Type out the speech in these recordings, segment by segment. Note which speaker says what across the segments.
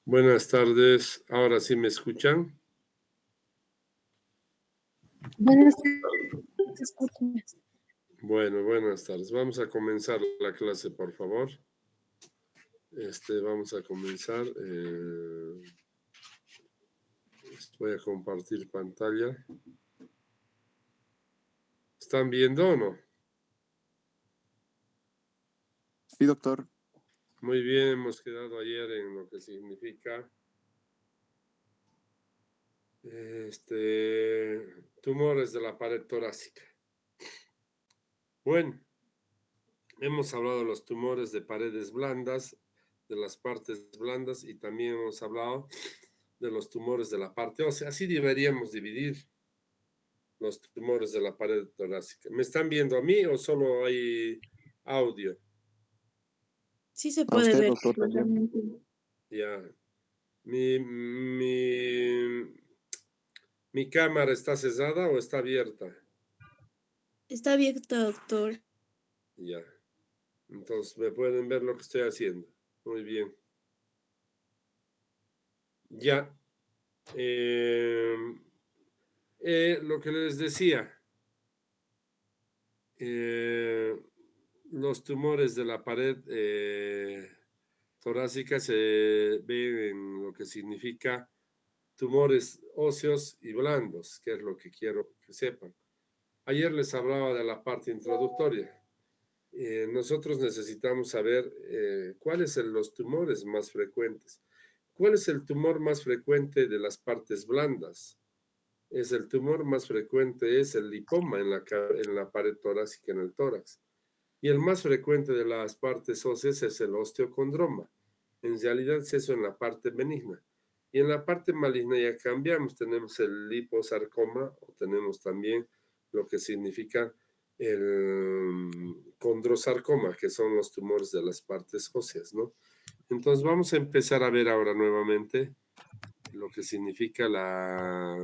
Speaker 1: Buenas tardes, ahora sí me escuchan.
Speaker 2: Buenas tardes, escúchame.
Speaker 1: Bueno, buenas tardes. Vamos a comenzar la clase, por favor. Vamos a comenzar. Voy a compartir pantalla. ¿Están viendo o no?
Speaker 3: Sí, doctor.
Speaker 1: Muy bien, hemos quedado ayer en lo que significa tumores de la pared torácica. Bueno, hemos hablado de los tumores de paredes blandas, de las partes blandas, y también hemos hablado de los tumores de la parte ósea. Así deberíamos dividir los tumores de la pared torácica. ¿Me están viendo a mí o solo hay audio?
Speaker 2: Sí se
Speaker 3: A
Speaker 2: puede
Speaker 3: usted,
Speaker 2: ver
Speaker 3: doctor, también.
Speaker 2: claramente.
Speaker 1: Ya. ¿Mi cámara está cerrada o está abierta?
Speaker 2: Está abierto, doctor.
Speaker 1: Ya. Entonces, ¿me pueden ver lo que estoy haciendo? Muy bien. Ya. Lo que les decía. Los tumores de la pared torácica se ven en lo que significa tumores óseos y blandos, que es lo que quiero que sepan. Ayer les hablaba de la parte introductoria. Nosotros necesitamos saber cuáles son los tumores más frecuentes. ¿Cuál es el tumor más frecuente de las partes blandas? El tumor más frecuente es el lipoma en la pared torácica, en el tórax. Y el más frecuente de las partes óseas es el osteocondroma. En realidad es eso en la parte benigna. Y en la parte maligna ya cambiamos, tenemos el liposarcoma o tenemos también lo que significa el condrosarcoma, que son los tumores de las partes óseas, ¿no? Entonces vamos a empezar a ver ahora nuevamente lo que significa la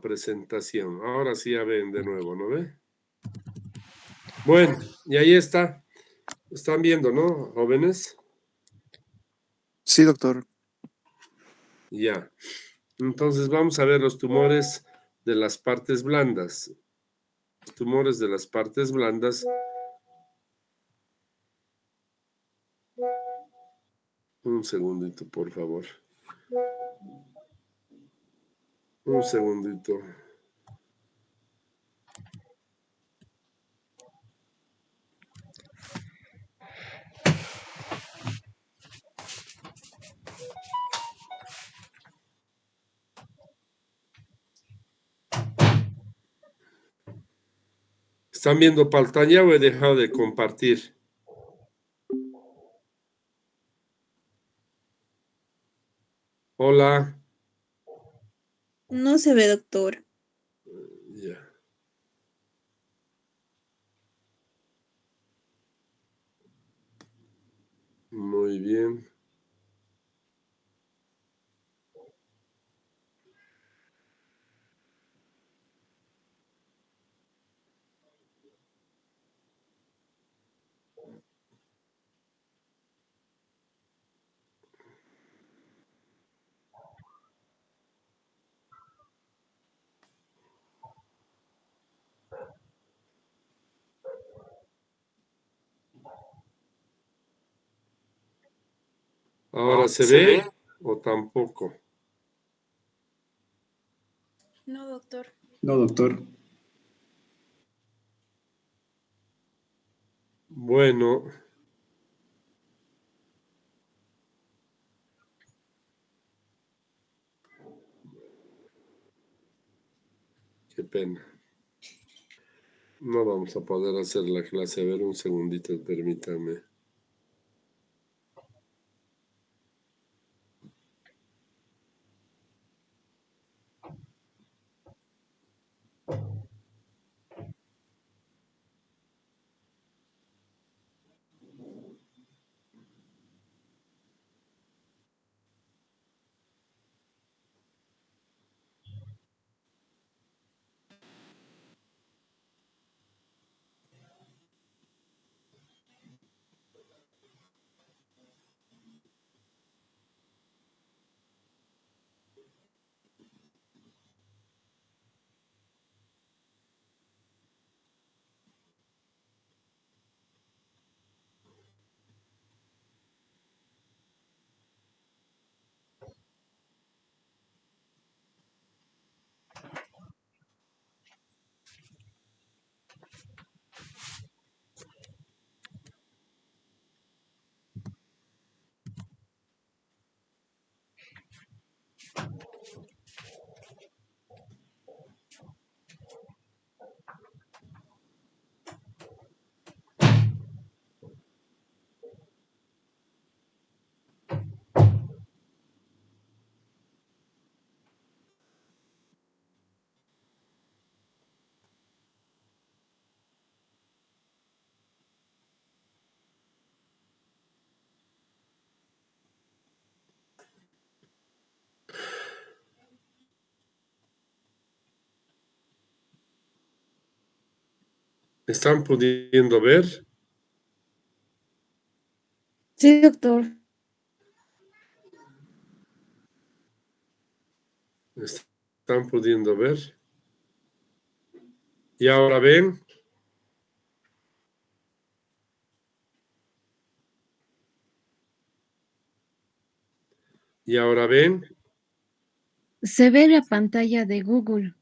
Speaker 1: presentación. Ahora sí ya ven de nuevo, ¿no ve? Bueno, y ahí está. Están viendo, ¿no, jóvenes?
Speaker 3: Sí, doctor.
Speaker 1: Ya. Entonces vamos a ver los tumores de las partes blandas. Los tumores de las partes blandas. Un segundito, por favor. Un segundito. ¿Están viendo pantalla o he dejado de compartir? Hola.
Speaker 2: No se ve, doctor.
Speaker 1: Ya. Muy bien. ¿Ahora se ve o tampoco?
Speaker 2: No, doctor.
Speaker 3: No, doctor.
Speaker 1: Bueno. Qué pena. No vamos a poder hacer la clase. A ver, un segundito, permítanme. ¿Están pudiendo ver?
Speaker 2: Sí, doctor.
Speaker 1: ¿Están pudiendo ver? ¿Y ahora ven? ¿Y ahora ven?
Speaker 4: Se ve la pantalla de Google.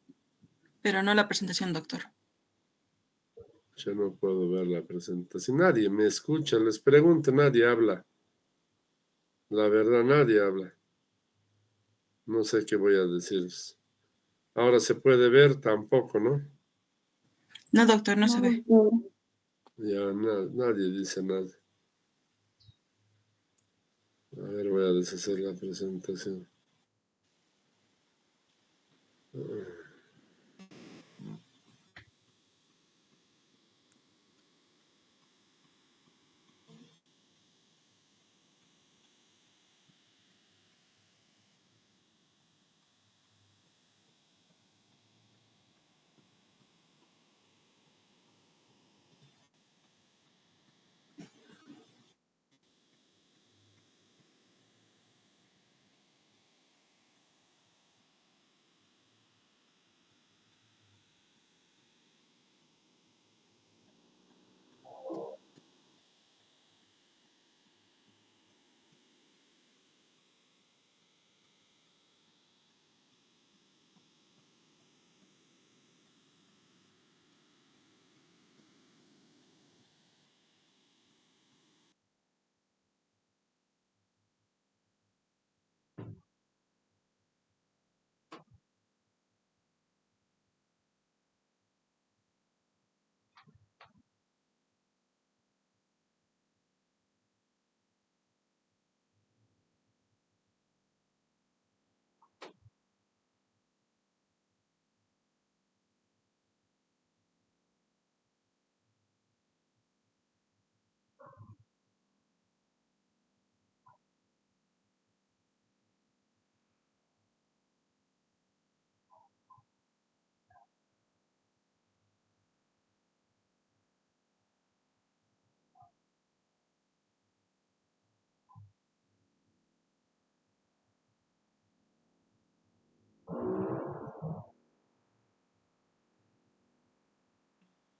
Speaker 5: Pero no la presentación, doctor.
Speaker 1: Yo no puedo ver la presentación. Nadie me escucha, les pregunto, nadie habla. La verdad, nadie habla. No sé qué voy a decirles. Ahora se puede ver tampoco, ¿no?
Speaker 5: No, doctor, no se ve.
Speaker 1: Ya nadie dice nada. A ver, voy a deshacer la presentación.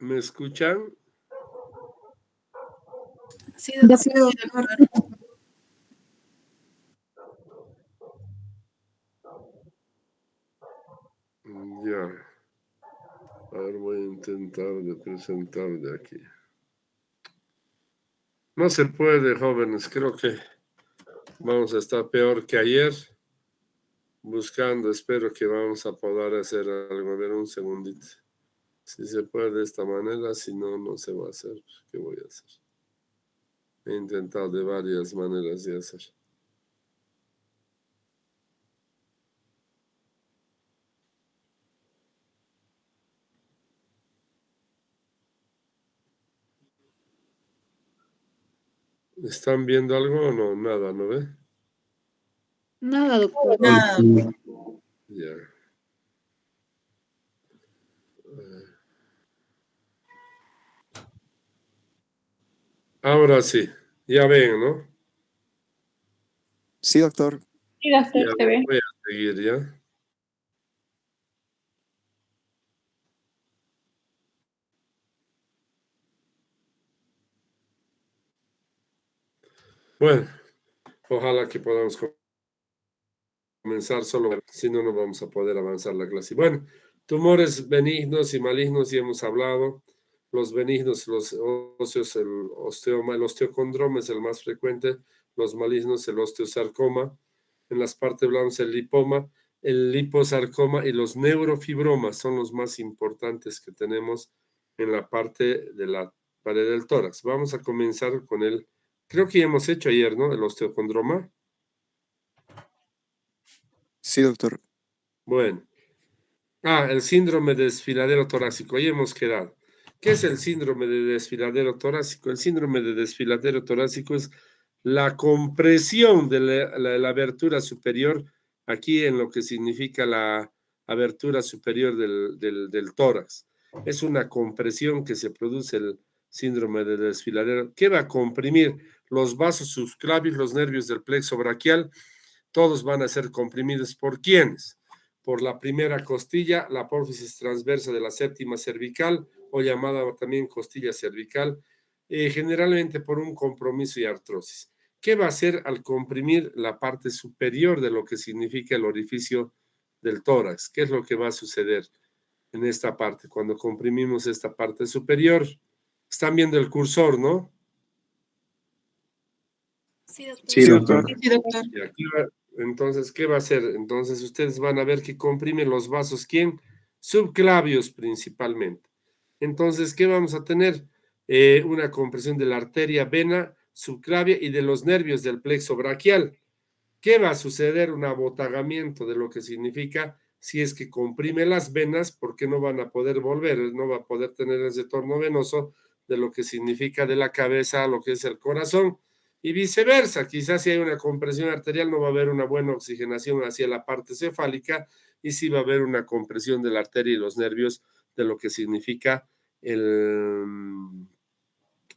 Speaker 1: ¿Me escuchan?
Speaker 5: Sí, doctor.
Speaker 4: Sí,
Speaker 5: doctor.
Speaker 1: Ya. A ver, voy a intentar de presentar de aquí. No se puede, jóvenes. Creo que vamos a estar peor que ayer. Buscando, espero que vamos a poder hacer algo. A ver, un segundito. Si se puede de esta manera, si no, no se va a hacer. ¿Qué voy a hacer? He intentado de varias maneras de hacer. ¿Están viendo algo o no? Nada, ¿no ve?
Speaker 2: Nada, doctor.
Speaker 5: Nada, doctor.
Speaker 1: Ya. Ahora sí, ya ven, ¿no?
Speaker 3: Sí, doctor.
Speaker 2: Sí, doctor,
Speaker 1: Ya
Speaker 2: se ve.
Speaker 1: voy a seguir, ¿ya? Bueno, ojalá que podamos comenzar solo, si no, no vamos a poder avanzar la clase. Bueno, tumores benignos y malignos, ya hemos hablado. Los benignos, los óseos, el osteoma, el osteocondroma es el más frecuente. Los malignos, el osteosarcoma. En las partes blandas, el lipoma, el liposarcoma y los neurofibromas son los más importantes que tenemos en la parte de la pared del tórax. Vamos a comenzar con el, creo que ya hemos hecho ayer, ¿no? El osteocondroma.
Speaker 3: Sí, doctor.
Speaker 1: Bueno. El síndrome de desfiladero torácico. Ahí hemos quedado. ¿Qué es el síndrome de desfiladero torácico? El síndrome de desfiladero torácico es la compresión de la abertura superior, aquí en lo que significa la abertura superior del tórax. Es una compresión que se produce el síndrome de desfiladero. ¿Qué va a comprimir? Los vasos subclavios, los nervios del plexo braquial, todos van a ser comprimidos. ¿Por quiénes? Por la primera costilla, la apófisis transversa de la séptima cervical, o llamada también costilla cervical, generalmente por un compromiso y artrosis. ¿Qué va a hacer al comprimir la parte superior de lo que significa el orificio del tórax? ¿Qué es lo que va a suceder en esta parte cuando comprimimos esta parte superior? Están viendo el cursor, ¿no?
Speaker 5: Sí, doctor.
Speaker 3: Sí, doctor.
Speaker 5: Sí, doctor.
Speaker 1: Y aquí entonces, ¿qué va a hacer? Entonces, ustedes van a ver que comprime los vasos, ¿quién? Subclavios principalmente. Entonces, ¿qué vamos a tener? Una compresión de la arteria, vena, subclavia y de los nervios del plexo braquial. ¿Qué va a suceder? Un abotagamiento de lo que significa si es que comprime las venas, porque no van a poder volver, no va a poder tener ese retorno venoso de lo que significa de la cabeza a lo que es el corazón y viceversa. Quizás si hay una compresión arterial no va a haber una buena oxigenación hacia la parte cefálica y sí va a haber una compresión de la arteria y los nervios de lo que significa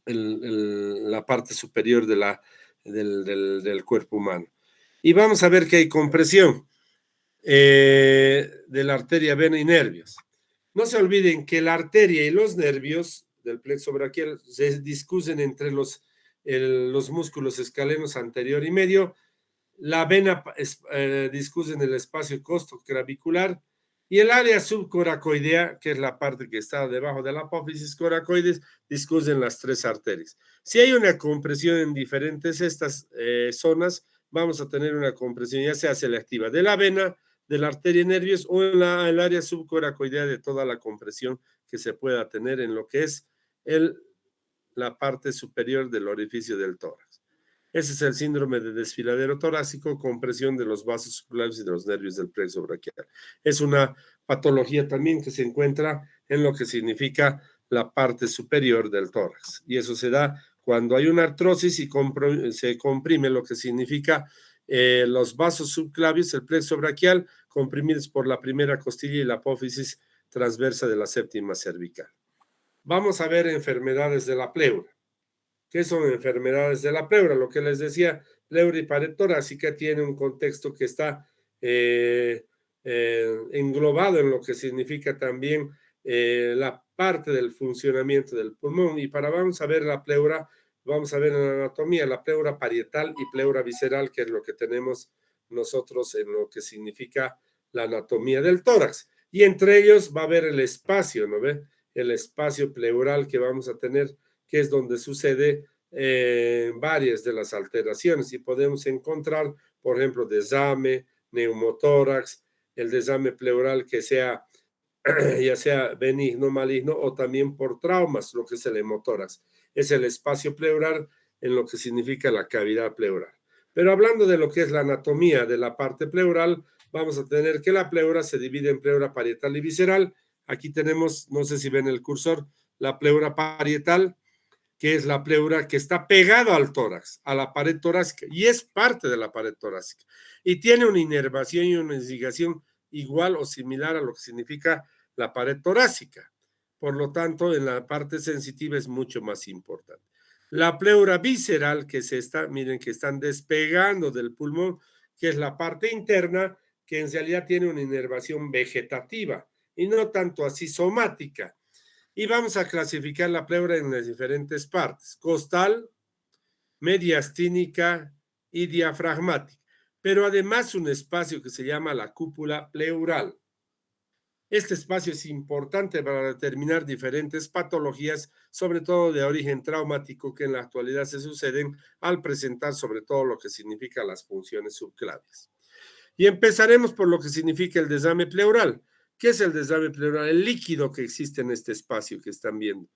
Speaker 1: la parte superior del cuerpo humano. Y vamos a ver que hay compresión de la arteria, vena y nervios. No se olviden que la arteria y los nervios del plexo braquial se discuten entre los músculos escalenos anterior y medio. La vena discute en el espacio costoclavicular y el área subcoracoidea, que es la parte que está debajo de la apófisis coracoides, discute en las tres arterias. Si hay una compresión en diferentes estas zonas, vamos a tener una compresión ya sea selectiva de la vena, de la arteria y nervios o en el área subcoracoidea de toda la compresión que se pueda tener en lo que es la parte superior del orificio del tórax. Ese es el síndrome de desfiladero torácico, compresión de los vasos subclavios y de los nervios del plexo braquial. Es una patología también que se encuentra en lo que significa la parte superior del tórax. Y eso se da cuando hay una artrosis y se comprime lo que significa los vasos subclavios, el plexo braquial, comprimidos por la primera costilla y la apófisis transversa de la séptima cervical. Vamos a ver enfermedades de la pleura. ¿Qué son enfermedades de la pleura? Lo que les decía, pleura y pared torácica tiene un contexto que está englobado en lo que significa también la parte del funcionamiento del pulmón. Y vamos a ver la pleura, vamos a ver en la anatomía, la pleura parietal y pleura visceral, que es lo que tenemos nosotros en lo que significa la anatomía del tórax. Y entre ellos va a haber el espacio, ¿no ve? El espacio pleural que vamos a tener, que es donde sucede varias de las alteraciones y podemos encontrar, por ejemplo, desame, neumotórax, el desame pleural que sea ya sea benigno, maligno o también por traumas, lo que es el hemotórax. Es el espacio pleural en lo que significa la cavidad pleural. Pero hablando de lo que es la anatomía de la parte pleural, vamos a tener que la pleura se divide en pleura parietal y visceral. Aquí tenemos, no sé si ven el cursor, la pleura parietal, que es la pleura que está pegado al tórax, a la pared torácica, y es parte de la pared torácica. Y tiene una inervación y una irrigación igual o similar a lo que significa la pared torácica. Por lo tanto, en la parte sensitiva es mucho más importante. La pleura visceral, miren que están despegando del pulmón, que es la parte interna, que en realidad tiene una inervación vegetativa y no tanto así somática. Y vamos a clasificar la pleura en las diferentes partes: costal, mediastínica y diafragmática. Pero además un espacio que se llama la cúpula pleural. Este espacio es importante para determinar diferentes patologías, sobre todo de origen traumático, que en la actualidad se suceden al presentar sobre todo lo que significa las funciones subclavias. Y empezaremos por lo que significa el desame pleural. ¿Qué es el desame pleural? El líquido que existe en este espacio que están viendo.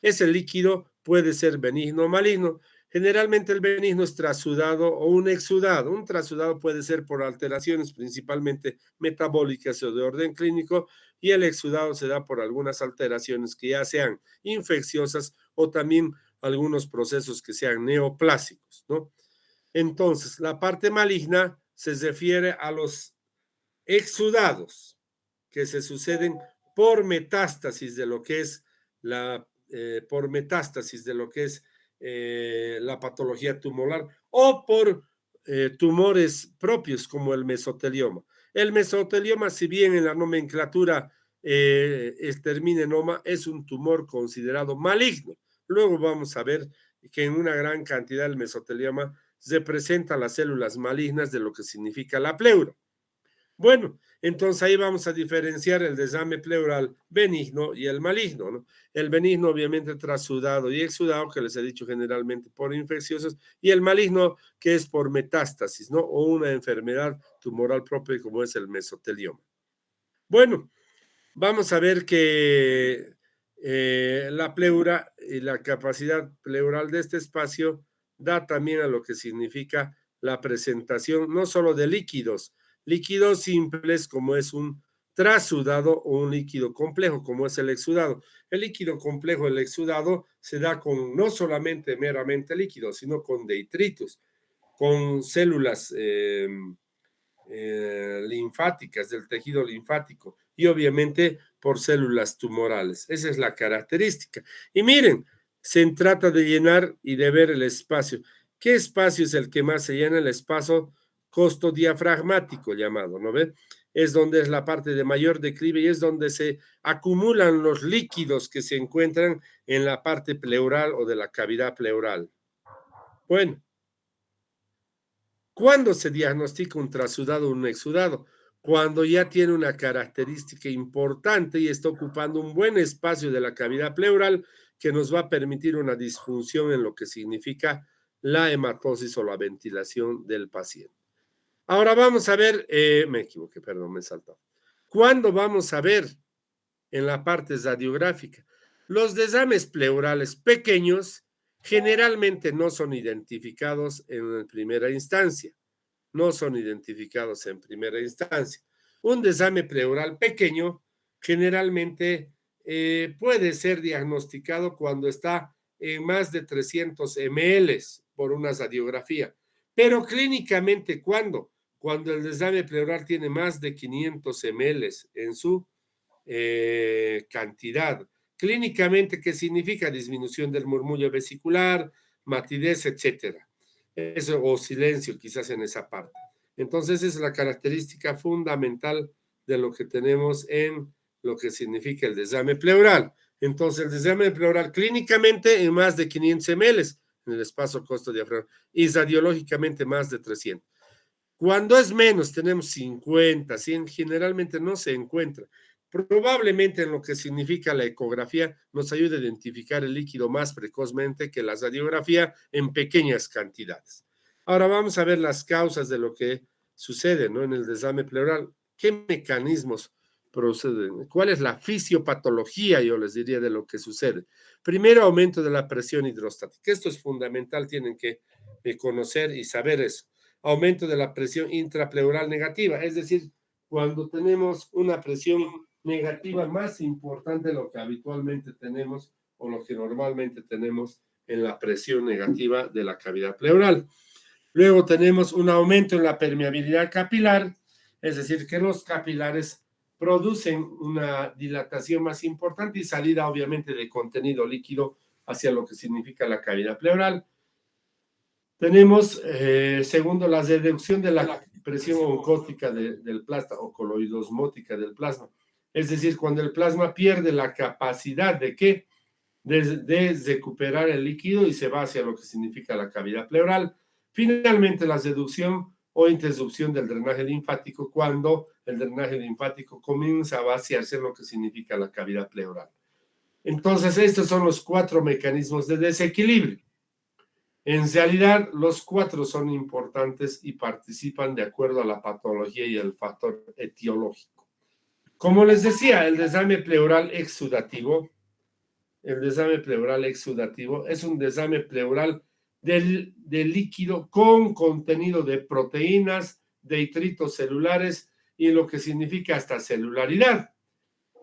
Speaker 1: Ese líquido puede ser benigno o maligno. Generalmente el benigno es trasudado o un exudado. Un trasudado puede ser por alteraciones principalmente metabólicas o de orden clínico, y el exudado se da por algunas alteraciones que ya sean infecciosas o también algunos procesos que sean neoplásicos, ¿no? Entonces, la parte maligna se refiere a los exudados que se suceden por metástasis de lo que es la la patología tumoral o por tumores propios como el mesotelioma. El mesotelioma, si bien en la nomenclatura termina en oma, es un tumor considerado maligno. Luego vamos a ver que en una gran cantidad del mesotelioma se presentan las células malignas de lo que significa la pleura. Bueno, entonces ahí vamos a diferenciar el desame pleural benigno y el maligno, ¿no? El benigno obviamente trasudado y exudado, que les he dicho generalmente por infecciosos, y el maligno que es por metástasis, ¿no? O una enfermedad tumoral propia como es el mesotelioma. Bueno, vamos a ver que la pleura y la capacidad pleural de este espacio da también a lo que significa la presentación no solo de líquidos simples como es un trasudado o un líquido complejo como es el exudado. El líquido complejo, el exudado, se da con no solamente meramente líquidos, sino con detritos, con células linfáticas, del tejido linfático y obviamente por células tumorales. Esa es la característica. Y miren, se trata de llenar y de ver el espacio. ¿Qué espacio es el que más se llena? El espacio costodiafragmático llamado, ¿no ve? Es donde es la parte de mayor declive y es donde se acumulan los líquidos que se encuentran en la parte pleural o de la cavidad pleural. Bueno, ¿cuándo se diagnostica un trasudado o un exudado? Cuando ya tiene una característica importante y está ocupando un buen espacio de la cavidad pleural que nos va a permitir una disfunción en lo que significa la hematosis o la ventilación del paciente. Ahora vamos a ver, me equivoqué, perdón, me saltó. ¿Cuándo vamos a ver en la parte radiográfica? Los desames pleurales pequeños generalmente no son identificados en primera instancia. No son identificados en primera instancia. Un desame pleural pequeño generalmente puede ser diagnosticado cuando está en más de 300 ml por una radiografía. Pero clínicamente, ¿cuándo? Cuando el desame pleural tiene más de 500 ml en su cantidad. Clínicamente, ¿qué significa? Disminución del murmullo vesicular, matidez, etcétera. Eso, o silencio quizás en esa parte. Entonces, esa es la característica fundamental de lo que tenemos en lo que significa el desame pleural. Entonces, el desame pleural clínicamente en más de 500 ml en el espacio costodiafragmático y radiológicamente más de 300. Cuando es menos, tenemos 50, 100, generalmente no se encuentra. Probablemente en lo que significa la ecografía nos ayude a identificar el líquido más precozmente que la radiografía en pequeñas cantidades. Ahora vamos a ver las causas de lo que sucede, ¿no? En el desame pleural. ¿Qué mecanismos proceden? ¿Cuál es la fisiopatología, yo les diría, de lo que sucede? Primero, aumento de la presión hidrostática. Esto es fundamental, tienen que conocer y saber eso. Aumento de la presión intrapleural negativa, es decir, cuando tenemos una presión negativa más importante de lo que habitualmente tenemos o lo que normalmente tenemos en la presión negativa de la cavidad pleural. Luego tenemos un aumento en la permeabilidad capilar, es decir, que los capilares producen una dilatación más importante y salida obviamente de contenido líquido hacia lo que significa la cavidad pleural. Tenemos, segundo, la reducción de la presión oncótica del plasma o coloidosmótica del plasma. Es decir, cuando el plasma pierde la capacidad de ¿qué? De recuperar el líquido y se va hacia lo que significa la cavidad pleural. Finalmente, la reducción o interrupción del drenaje linfático cuando el drenaje linfático comienza a vaciarse en lo que significa la cavidad pleural. Entonces, estos son los 4 mecanismos de desequilibrio. En realidad, los 4 son importantes y participan de acuerdo a la patología y el factor etiológico. Como les decía, el desame pleural exudativo es un desame pleural de líquido con contenido de proteínas, detritos celulares y lo que significa hasta celularidad.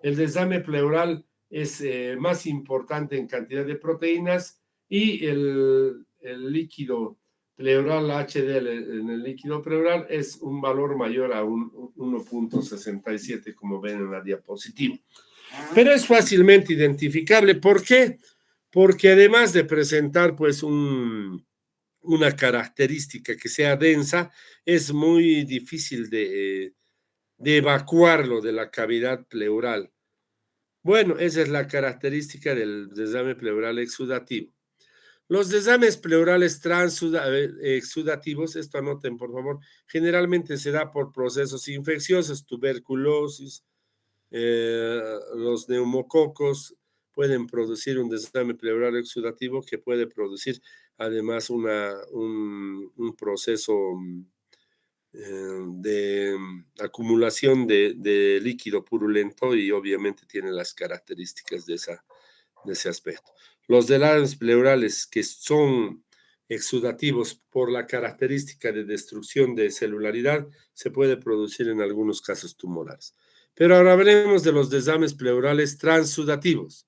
Speaker 1: El desame pleural es más importante en cantidad de proteínas y el líquido pleural, HDL en el líquido pleural es un valor mayor a 1.67, como ven en la diapositiva. Pero es fácilmente identificable. ¿Por qué? Porque además de presentar pues una característica que sea densa, es muy difícil de evacuarlo de la cavidad pleural. Bueno, esa es la característica del desame pleural exudativo. Los desames pleurales exudativos, esto anoten por favor, generalmente se da por procesos infecciosos, tuberculosis, los neumococos pueden producir un desame pleural exudativo que puede producir además un proceso de acumulación de líquido purulento y obviamente tiene las características de ese aspecto. Los desames pleurales que son exudativos por la característica de destrucción de celularidad se puede producir en algunos casos tumorales. Pero ahora hablemos de los desames pleurales transudativos.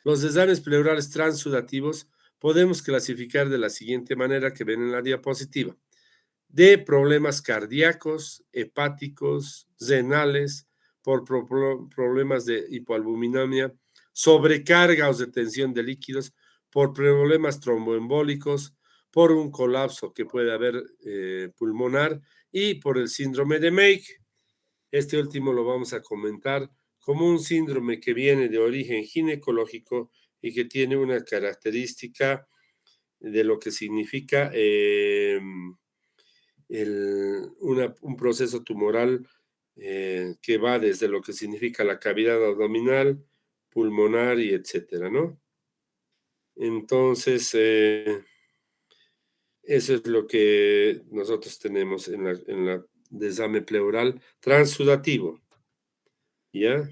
Speaker 1: Los desames pleurales transudativos podemos clasificar de la siguiente manera que ven en la diapositiva: de problemas cardíacos, hepáticos, renales, por problemas de hipoalbuminemia, sobrecarga o detención de líquidos, por problemas tromboembólicos, por un colapso que puede haber pulmonar y por el síndrome de Meigg. Este último lo vamos a comentar como un síndrome que viene de origen ginecológico y que tiene una característica de lo que significa un proceso tumoral que va desde lo que significa la cavidad abdominal, pulmonar y etcétera, ¿no? Entonces, eso es lo que nosotros tenemos en la desame pleural transudativo, ¿ya?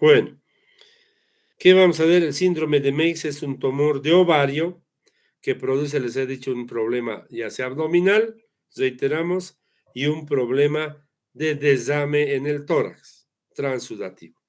Speaker 1: Bueno, ¿qué vamos a ver? El síndrome de Meiggs es un tumor de ovario que produce, les he dicho, un problema ya sea abdominal, reiteramos, y un problema de desame en el tórax transudativo.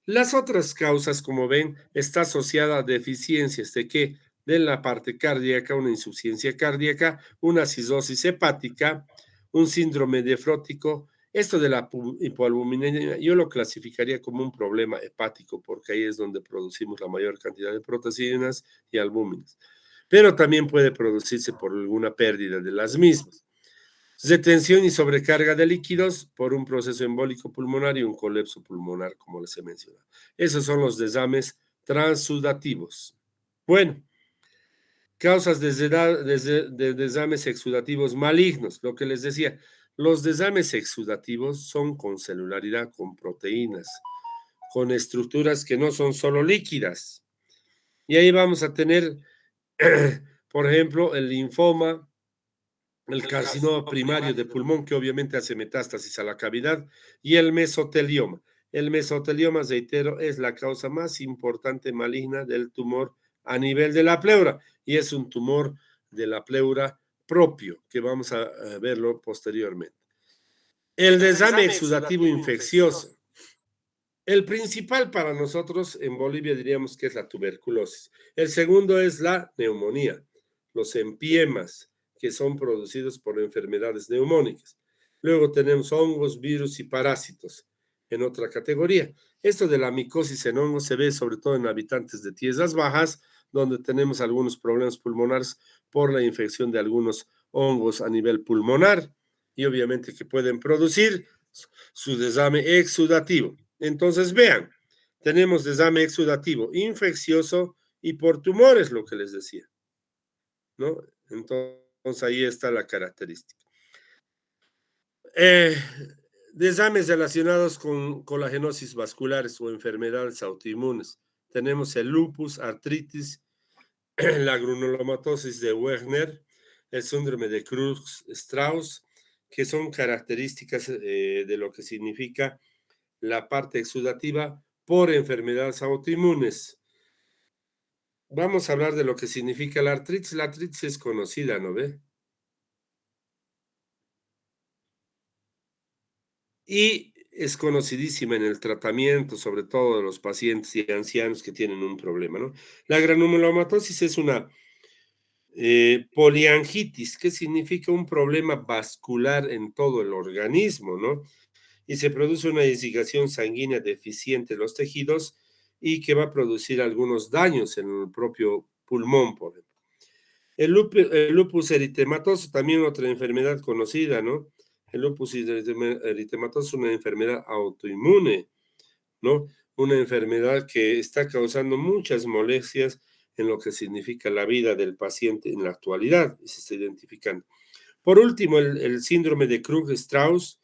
Speaker 1: Las otras causas, como ven, está asociada a deficiencias de qué? De la parte cardíaca, una insuficiencia cardíaca, una cirrosis hepática, un síndrome nefrótico. Esto de la hipoalbuminemia yo lo clasificaría como un problema hepático porque ahí es donde producimos la mayor cantidad de proteínas y albúminas, pero también puede producirse por alguna pérdida de las mismas. Retención y sobrecarga de líquidos por un proceso embólico pulmonar y un colapso pulmonar, como les he mencionado. Esos son los desames transudativos. Bueno, causas de desames exudativos malignos. Lo que les decía, los desames exudativos son con celularidad, con proteínas, con estructuras que no son solo líquidas. Y ahí vamos a tener, por ejemplo, el linfoma, el carcinoma primario de pulmón, que obviamente hace metástasis a la cavidad, y el mesotelioma. El mesotelioma, reitero, es la causa más importante maligna del tumor a nivel de la pleura, y es un tumor de la pleura propio, que vamos a verlo posteriormente. El desame exudativo infeccioso. El principal para nosotros en Bolivia diríamos que es la tuberculosis. El segundo es la neumonía, los empiemas, que son producidos por enfermedades neumónicas. Luego tenemos hongos, virus y parásitos en otra categoría. Esto de la micosis en hongos se ve sobre todo en habitantes de tierras bajas, donde tenemos algunos problemas pulmonares por la infección de algunos hongos a nivel pulmonar y obviamente que pueden producir su desame exudativo. Entonces, vean, tenemos desame exudativo infeccioso y por tumores, lo que les decía, ¿no? Entonces, ahí está la característica. Desames relacionados con colagenosis vasculares o enfermedades autoinmunes. Tenemos el lupus, artritis, la granulomatosis de Wegener, el síndrome de Creutzfeldt-Strauss, que son características de lo que significa la parte exudativa por enfermedades autoinmunes. Vamos a hablar de lo que significa la artritis. La artritis es conocida, ¿no ve? Y es conocidísima en el tratamiento, sobre todo de los pacientes y ancianos que tienen un problema, ¿no? La granulomatosis es una poliangitis, que significa un problema vascular en todo el organismo, ¿no? y se produce una irrigación sanguínea deficiente en los tejidos y que va a producir algunos daños en el propio pulmón, por ejemplo. El lupus eritematoso, también otra enfermedad conocida, ¿no? El lupus eritematoso es una enfermedad autoinmune, ¿no? Una enfermedad que está causando muchas molestias en lo que significa la vida del paciente en la actualidad, y se está identificando. Por último, el síndrome de Krug-Strauss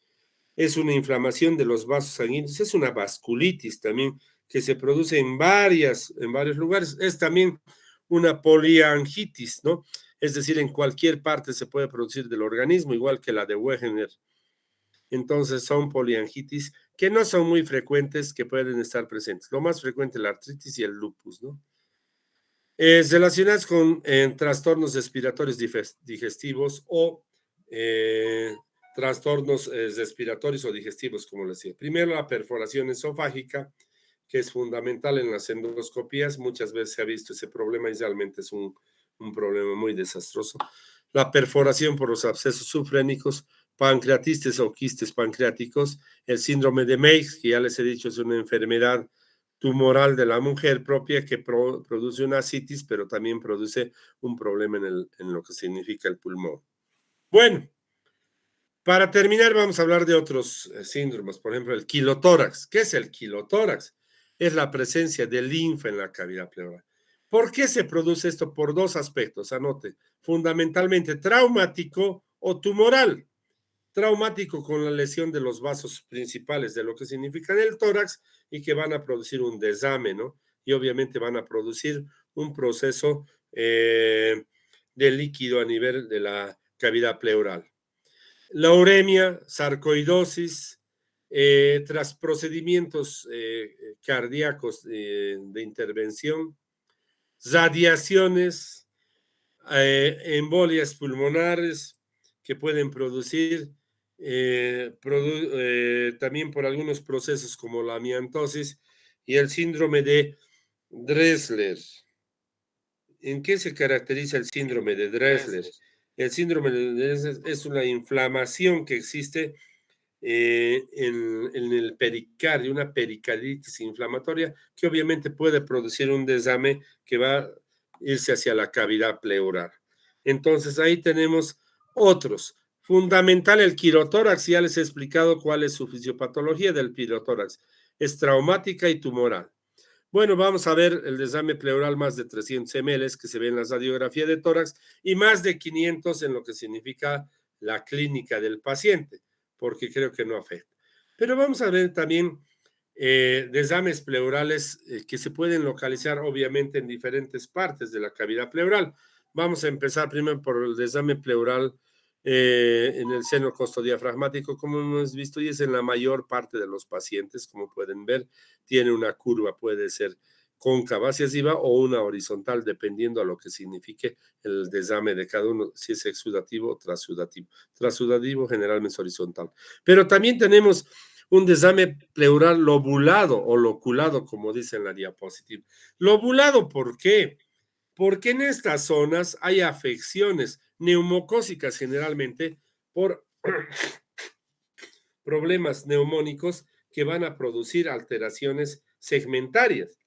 Speaker 1: es una inflamación de los vasos sanguíneos, es una vasculitis también que se produce en varios lugares, es también una poliangitis, ¿no? Es decir, en cualquier parte se puede producir del organismo, igual que la de Wegener. Entonces son poliangitis que no son muy frecuentes, que pueden estar presentes. Lo más frecuente es la artritis y el lupus, ¿no? Relacionadas con trastornos respiratorios digestivos o trastornos respiratorios o digestivos, como les decía. Primero, la perforación esofágica, que es fundamental en las endoscopías. Muchas veces se ha visto ese problema y realmente es un problema muy desastroso. La perforación por los abscesos subfrénicos, pancreatitis o quistes pancreáticos, el síndrome de Meigs, que ya les he dicho es una enfermedad tumoral de la mujer propia que produce una ascitis, pero también produce un problema en lo que significa el pulmón. Bueno, para terminar vamos a hablar de otros síndromes, por ejemplo el quilotórax. ¿Qué es el quilotórax? Es la presencia de linfa en la cavidad pleural. ¿Por qué se produce esto? Por dos aspectos, anote, fundamentalmente traumático o tumoral. Traumático con la lesión de los vasos principales de lo que significa el tórax y que van a producir un desame, ¿no? Y obviamente van a producir un proceso de líquido a nivel de la cavidad pleural. La uremia, sarcoidosis, tras procedimientos cardíacos de intervención, radiaciones, embolias pulmonares que pueden producir también por algunos procesos como la amiantosis y el síndrome de Dressler. ¿En qué se caracteriza el síndrome de Dressler? El síndrome de Dressler es una inflamación que existe en el pericardio, una pericarditis inflamatoria que obviamente puede producir un desame que va a irse hacia la cavidad pleural. Entonces ahí tenemos otros. Fundamental el quirotórax, ya les he explicado cuál es su fisiopatología del quirotórax. Es traumática y tumoral. Bueno, vamos a ver el desame pleural más de 300 ml que se ve en la radiografía de tórax y más de 500 en lo que significa la clínica del paciente, porque creo que no afecta. Pero vamos a ver también desames pleurales que se pueden localizar obviamente en diferentes partes de la cavidad pleural. Vamos a empezar primero por el desame pleural en el seno costodiafragmático, como hemos visto, y es en la mayor parte de los pacientes, como pueden ver, tiene una curva, puede ser cóncava hacia arriba o una horizontal, dependiendo a lo que signifique el desame de cada uno, si es exudativo o transudativo. Transudativo generalmente es horizontal. Pero también tenemos un desame pleural lobulado o loculado, como dice en la diapositiva. Lobulado, ¿por qué? Porque en estas zonas hay afecciones neumocócicas generalmente por problemas neumónicos que van a producir alteraciones segmentarias.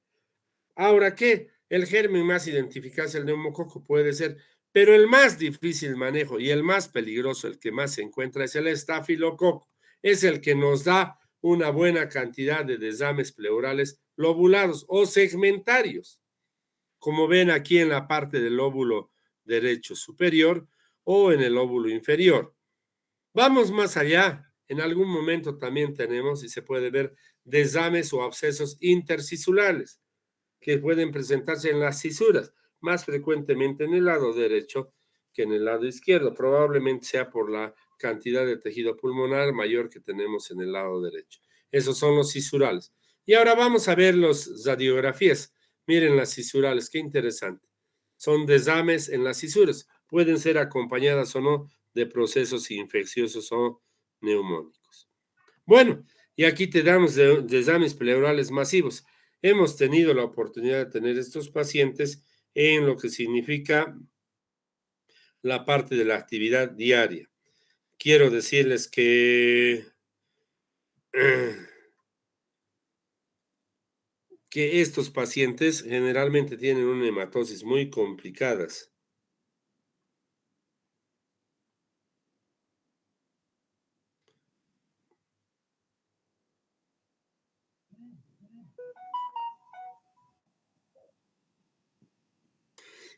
Speaker 1: Ahora, ¿qué? El germen más identificado es el neumococo, puede ser, pero el más difícil manejo y el más peligroso, el que más se encuentra, es el estafilococo. Es el que nos da una buena cantidad de desames pleurales lobulados o segmentarios, como ven aquí en la parte del lóbulo derecho superior o en el lóbulo inferior. Vamos más allá. En algún momento también tenemos, y se puede ver, desames o abscesos intercisulares que pueden presentarse en las cisuras, más frecuentemente en el lado derecho que en el lado izquierdo. Probablemente sea por la cantidad de tejido pulmonar mayor que tenemos en el lado derecho. Esos son los cisurales. Y ahora vamos a ver las radiografías. Miren las cisurales, qué interesante. Son desames en las cisuras. Pueden ser acompañadas o no de procesos infecciosos o neumónicos. Bueno, y aquí te damos desames pleurales masivos. Hemos tenido la oportunidad de tener estos pacientes en lo que significa la parte de la actividad diaria. Quiero decirles que que estos pacientes generalmente tienen una hematosis muy complicadas.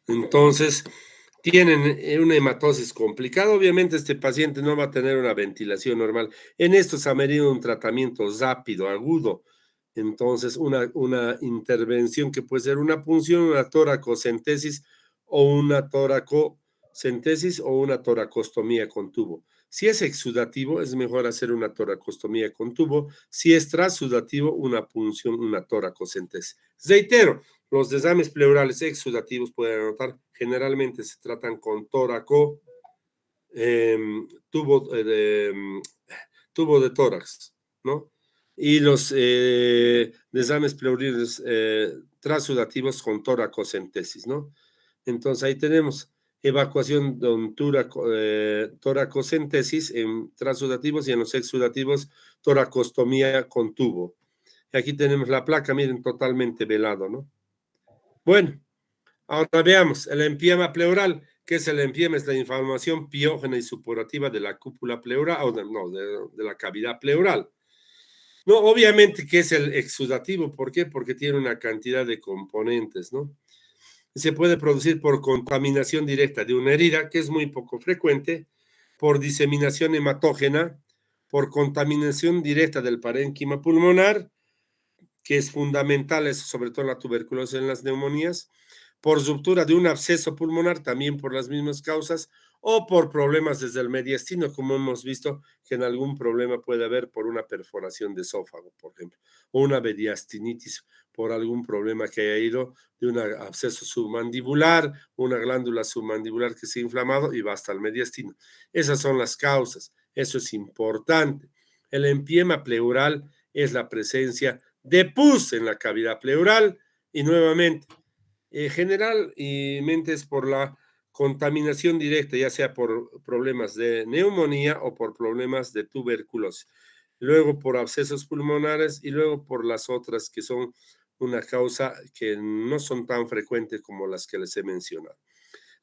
Speaker 1: Entonces, tienen una hematosis complicada. Obviamente, este paciente no va a tener una ventilación normal. En esto se ha medido un tratamiento rápido, agudo. Entonces, una intervención que puede ser una punción, una toracocentesis o una toracocentesis o una toracostomía con tubo. Si es exudativo, es mejor hacer una toracostomía con tubo. Si es transudativo, una punción, una toracocentesis. Reitero, los desmanes pleurales exudativos pueden anotar, generalmente se tratan con tóraco, tubo de tórax, ¿no? Y los desmanes pleurales transudativos con toracocentesis, ¿no? Entonces ahí tenemos evacuación de toracocentesis en transudativos y en los exudativos toracostomía con tubo. Y aquí tenemos la placa, miren, totalmente velado, ¿no? Bueno, ahora veamos el empiema pleural. ¿Qué es el empiema? Es la inflamación piógena y supurativa de la cúpula pleural, o de la cavidad pleural. No, obviamente que es el exudativo. ¿Por qué? Porque tiene una cantidad de componentes, ¿no? Se puede producir por contaminación directa de una herida, que es muy poco frecuente, por diseminación hematógena, por contaminación directa del parénquima pulmonar, que es fundamental, eso sobre todo en la tuberculosis, en las neumonías, por ruptura de un absceso pulmonar, también por las mismas causas, o por problemas desde el mediastino, como hemos visto que en algún problema puede haber por una perforación de esófago, por ejemplo, o una mediastinitis por algún problema que haya ido de un absceso submandibular, una glándula submandibular que se ha inflamado y va hasta el mediastino. Esas son las causas, eso es importante. El empiema pleural es la presencia de pus en la cavidad pleural y nuevamente, generalmente es por la contaminación directa, ya sea por problemas de neumonía o por problemas de tuberculosis, luego por abscesos pulmonares y luego por las otras que son una causa que no son tan frecuentes como las que les he mencionado.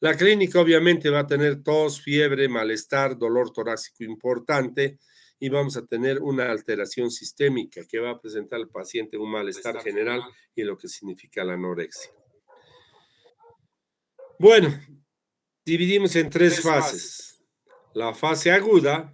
Speaker 1: La clínica obviamente va a tener tos, fiebre, malestar, dolor torácico importante y vamos a tener una alteración sistémica que va a presentar al paciente un malestar general y lo que significa la anorexia. Bueno, dividimos en tres fases. La fase aguda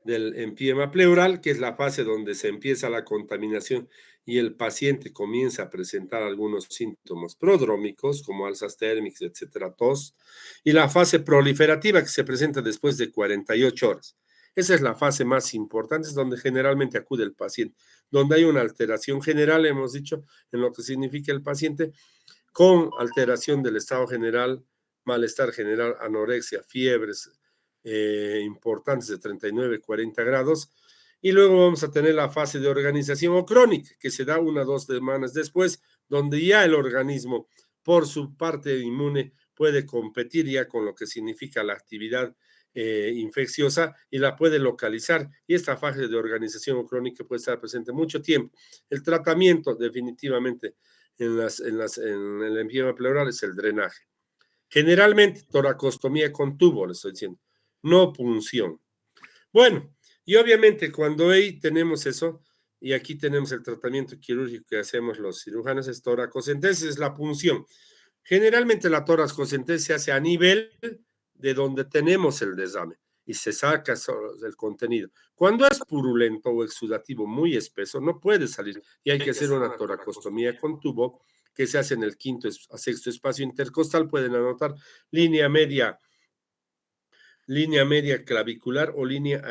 Speaker 1: del empiema pleural, que es la fase donde se empieza la contaminación y el paciente comienza a presentar algunos síntomas prodrómicos, como alzas térmicas, etcétera, tos, y la fase proliferativa, que se presenta después de 48 horas. Esa es la fase más importante, es donde generalmente acude el paciente, donde hay una alteración general, hemos dicho, en lo que significa el paciente, con alteración del estado general, malestar general, anorexia, fiebres importantes de 39, 40 grados. Y luego vamos a tener la fase de organización o crónica, que se da 1 o 2 semanas después, donde ya el organismo, por su parte inmune, puede competir ya con lo que significa la actividad infecciosa y la puede localizar. Y esta fase de organización o crónica puede estar presente mucho tiempo. El tratamiento definitivamente en el empiema pleural es el drenaje. Generalmente toracostomía con tubo, le estoy diciendo, no punción. Bueno, y obviamente cuando ahí tenemos eso, y aquí tenemos el tratamiento quirúrgico que hacemos los cirujanos, es toracocentesis, es la punción. Generalmente la toracocentesis se hace a nivel de donde tenemos el desame y se saca el contenido. Cuando es purulento o exudativo muy espeso, no puede salir y hay que hacer una toracostomía con tubo que se hace en el 5º a 6º espacio intercostal. Pueden anotar línea media clavicular o línea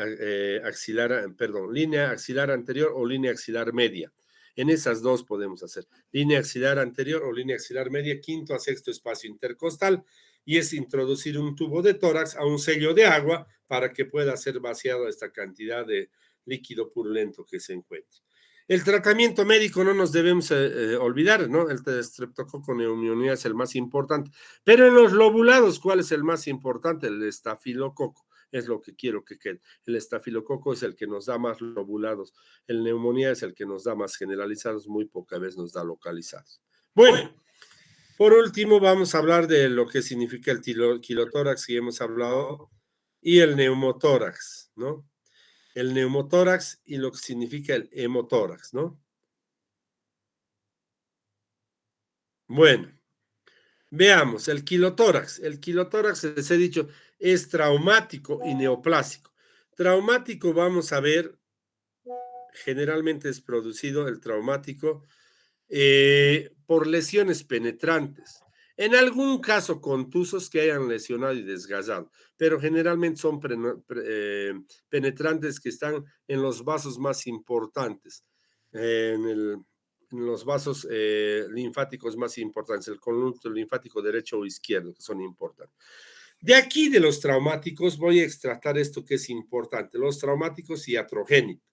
Speaker 1: línea axilar anterior o línea axilar media. En esas dos podemos hacer línea axilar anterior o línea axilar media, 5º a 6º espacio intercostal, y es introducir un tubo de tórax a un sello de agua para que pueda ser vaciado esta cantidad de líquido purulento que se encuentre. El tratamiento médico no nos debemos olvidar, ¿no? El Streptococcus pneumoniae es el más importante, pero en los lobulados, ¿cuál es el más importante? El estafilococo. es lo que quiero que quede. El estafilococo es el que nos da más lobulados, el neumonía es el que nos da más generalizados, muy poca vez nos da localizados. Bueno, por último vamos a hablar de lo que significa el quilotórax que hemos hablado y el neumotórax, ¿no? El neumotórax y lo que significa el hemotórax, ¿no? Bueno, veamos, el quilotórax. El quilotórax, les he dicho, es traumático y neoplásico. Traumático, vamos a ver, generalmente es producido el traumático por lesiones penetrantes. En algún caso, contusos que hayan lesionado y desgastado, pero generalmente son penetrantes que están en los vasos más importantes, en los vasos linfáticos más importantes, el conducto linfático derecho o izquierdo, que son importantes. De aquí de los traumáticos voy a extratar esto que es importante, los traumáticos iatrogénicos.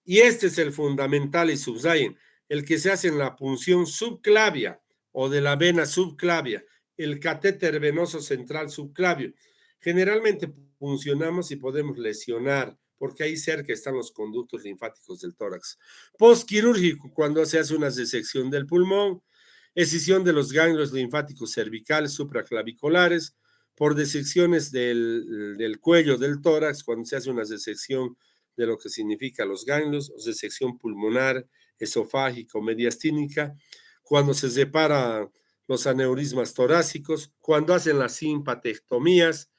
Speaker 1: Y este es el fundamental y subrayen, el que se hace en la punción subclavia o de la vena subclavia, el catéter venoso central subclavio. Generalmente puncionamos y podemos lesionar, porque ahí cerca están los conductos linfáticos del tórax. Postquirúrgico, cuando se hace una disección del pulmón, escisión de los ganglios linfáticos cervicales supraclaviculares, por disecciones del cuello del tórax, cuando se hace una disección de lo que significa los ganglios, o disección pulmonar, esofágica o mediastínica, cuando se separa los aneurismas torácicos, cuando hacen las simpatectomías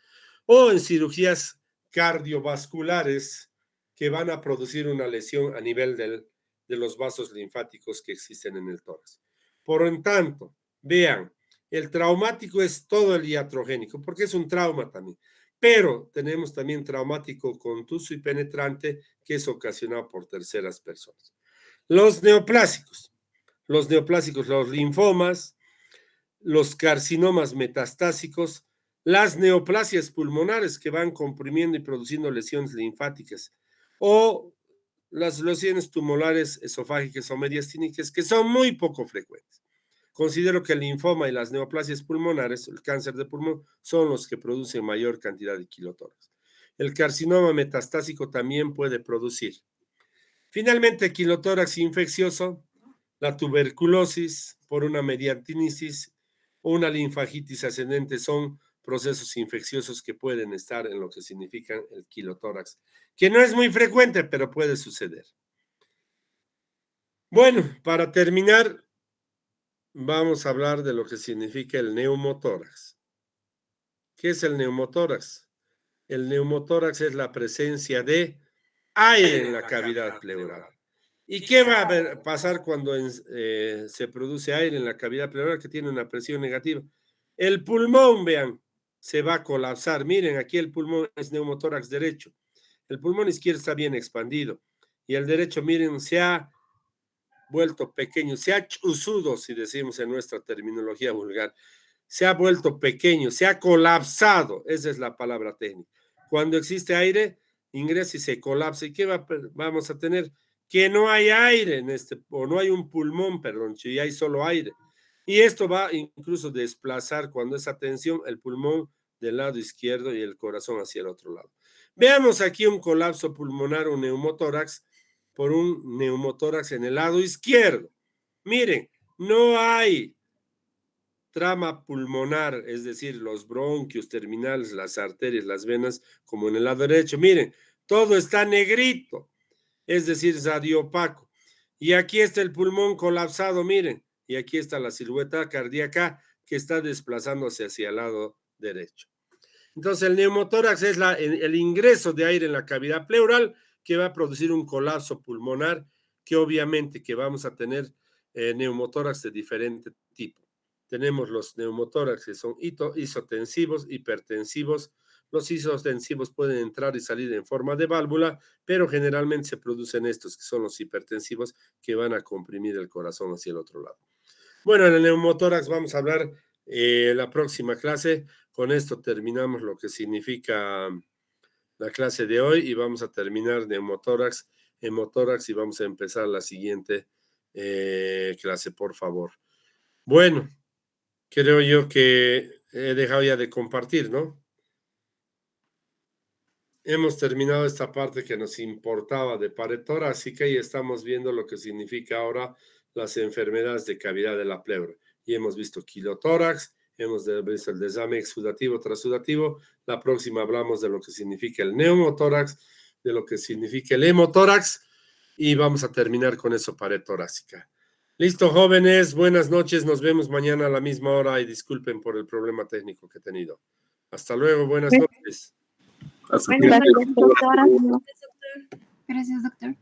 Speaker 1: o en cirugías cardiovasculares que van a producir una lesión a nivel de los vasos linfáticos que existen en el tórax. Por lo tanto, vean, el traumático es todo el iatrogénico, porque es un trauma también. Pero tenemos también traumático contuso y penetrante que es ocasionado por terceras personas. Los neoplásicos, los linfomas, los carcinomas metastásicos, las neoplasias pulmonares que van comprimiendo y produciendo lesiones linfáticas o las lesiones tumorales esofágicas o mediastínicas que son muy poco frecuentes. Considero que el linfoma y las neoplasias pulmonares, el cáncer de pulmón, son los que producen mayor cantidad de quilotórax. El carcinoma metastásico también puede producir. Finalmente, quilotórax infeccioso, la tuberculosis por una mediastinitis o una linfagitis ascendente son procesos infecciosos que pueden estar en lo que significa el quilotórax, que no es muy frecuente, pero puede suceder. Bueno, para terminar, vamos a hablar de lo que significa el neumotórax. ¿Qué es el neumotórax? El neumotórax es la presencia de aire en la cavidad pleural. ¿Y qué va a pasar cuando se produce aire en la cavidad pleural que tiene una presión negativa? El pulmón, vean, se va a colapsar. Miren, aquí el pulmón es neumotórax derecho. El pulmón izquierdo está bien expandido. Y el derecho, miren, se ha vuelto pequeño, se ha chuzudo, si decimos en nuestra terminología vulgar, se ha vuelto pequeño, se ha colapsado, esa es la palabra técnica. Cuando existe aire, ingresa y se colapsa. ¿Y qué vamos a tener? Que no hay aire o no hay un pulmón, perdón, si hay solo aire. Y esto va incluso a desplazar cuando esa tensión, el pulmón del lado izquierdo y el corazón hacia el otro lado. Veamos aquí un colapso pulmonar, un neumotórax, por un neumotórax en el lado izquierdo. Miren, no hay trama pulmonar, es decir, los bronquios terminales, las arterias, las venas, como en el lado derecho. Miren, todo está negrito, es decir, es adiopaco. Y aquí está el pulmón colapsado, miren, y aquí está la silueta cardíaca que está desplazándose hacia el lado derecho. Entonces, el neumotórax es el ingreso de aire en la cavidad pleural que va a producir un colapso pulmonar que obviamente que vamos a tener neumotórax de diferente tipo. Tenemos los neumotórax que son isotensivos, hipertensivos. Los isotensivos pueden entrar y salir en forma de válvula, pero generalmente se producen estos que son los hipertensivos que van a comprimir el corazón hacia el otro lado. Bueno, en el neumotórax vamos a hablar la próxima clase. Con esto terminamos lo que significa la clase de hoy y vamos a terminar neumotórax, hemotórax y vamos a empezar la siguiente clase, por favor. Bueno, creo yo que he dejado ya de compartir, ¿no? hemos terminado esta parte que nos importaba de pared torácica y estamos viendo lo que significa ahora las enfermedades de cavidad de la pleura. Y hemos visto quilotórax, hemos visto el desame exudativo transudativo. La próxima hablamos de lo que significa el neumotórax, de lo que significa el hemotórax y vamos a terminar con eso, pared torácica. Listo, jóvenes, buenas noches, nos vemos mañana a la misma hora y disculpen por el problema técnico que he tenido. Hasta luego, buenas noches.
Speaker 3: Hasta
Speaker 2: Buenas
Speaker 3: luego.
Speaker 2: noches, doctora.
Speaker 6: Gracias, doctor.